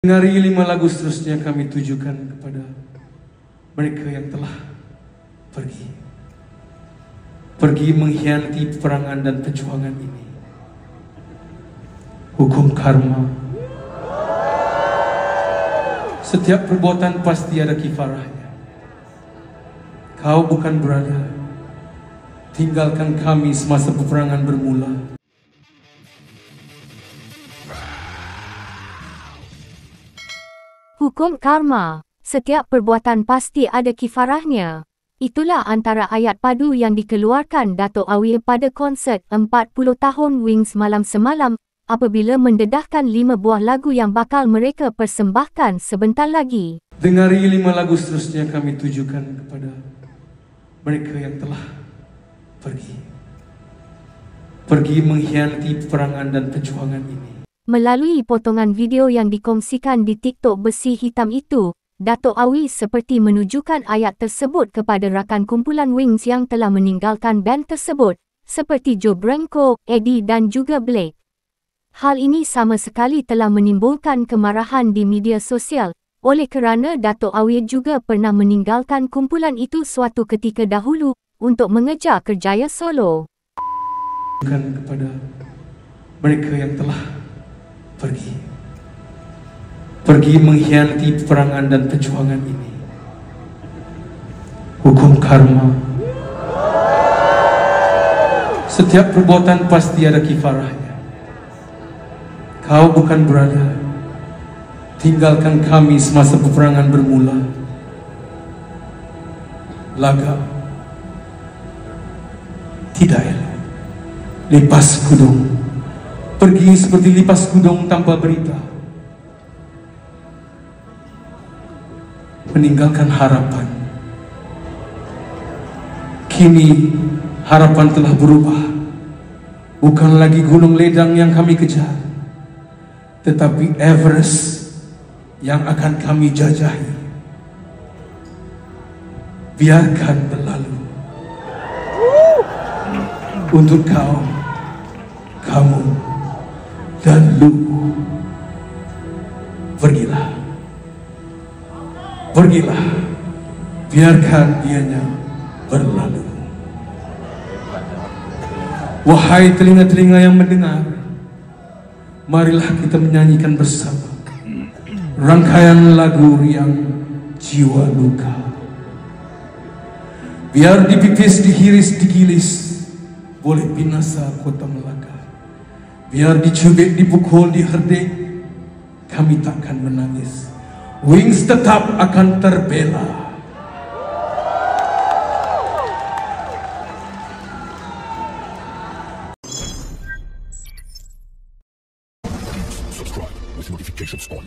Hari 5 lagu seterusnya kami tujukan kepada mereka yang telah pergi mengkhianati peperangan dan perjuangan ini. Hukum karma. Setiap perbuatan pasti ada kifarahnya. Kau bukan berada, tinggalkan kami semasa peperangan bermula. Hukum karma, setiap perbuatan pasti ada kifarahnya. Itulah antara ayat padu yang dikeluarkan Dato' Awie pada konsert 40 tahun Wings Malam Semalam apabila mendedahkan 5 buah lagu yang bakal mereka persembahkan sebentar lagi. Dengari 5 lagu seterusnya kami tujukan kepada mereka yang telah pergi mengkhianati peperangan dan perjuangan ini. Melalui potongan video yang dikongsikan di TikTok besi hitam itu, Dato' Awie seperti menunjukkan ayat tersebut kepada rakan kumpulan Wings yang telah meninggalkan band tersebut, seperti Joe Branco, Eddie dan juga Blake. Hal ini sama sekali telah menimbulkan kemarahan di media sosial, oleh kerana Dato' Awie juga pernah meninggalkan kumpulan itu suatu ketika dahulu untuk mengejar kerjaya solo. Bukan kepada mereka yang telah pergi mengkhianati peperangan dan perjuangan ini. Hukum karma. Setiap perbuatan pasti ada kifarahnya. Kau bukan berada, tinggalkan kami semasa peperangan bermula. Laga tidak elok, lipas kudung. Pergi seperti lipas kudung tanpa berita, meninggalkan harapan. Kini harapan telah berubah. Bukan lagi gunung ledang yang kami kejar, tetapi Everest yang akan kami jajahi. Biarkan berlalu. Untuk kau, kamu dan lu, pergilah, biarkan dianya berlalu. Wahai telinga-telinga yang mendengar, marilah kita menyanyikan bersama rangkaian lagu yang jiwa luka. Biar dipipis, dihiris, digilis, boleh binasa kota Melaka. Biar dicubit, dipukul, diherdik, kami takkan menangis. Wings tetap akan terbela. Subscribe with notifications on.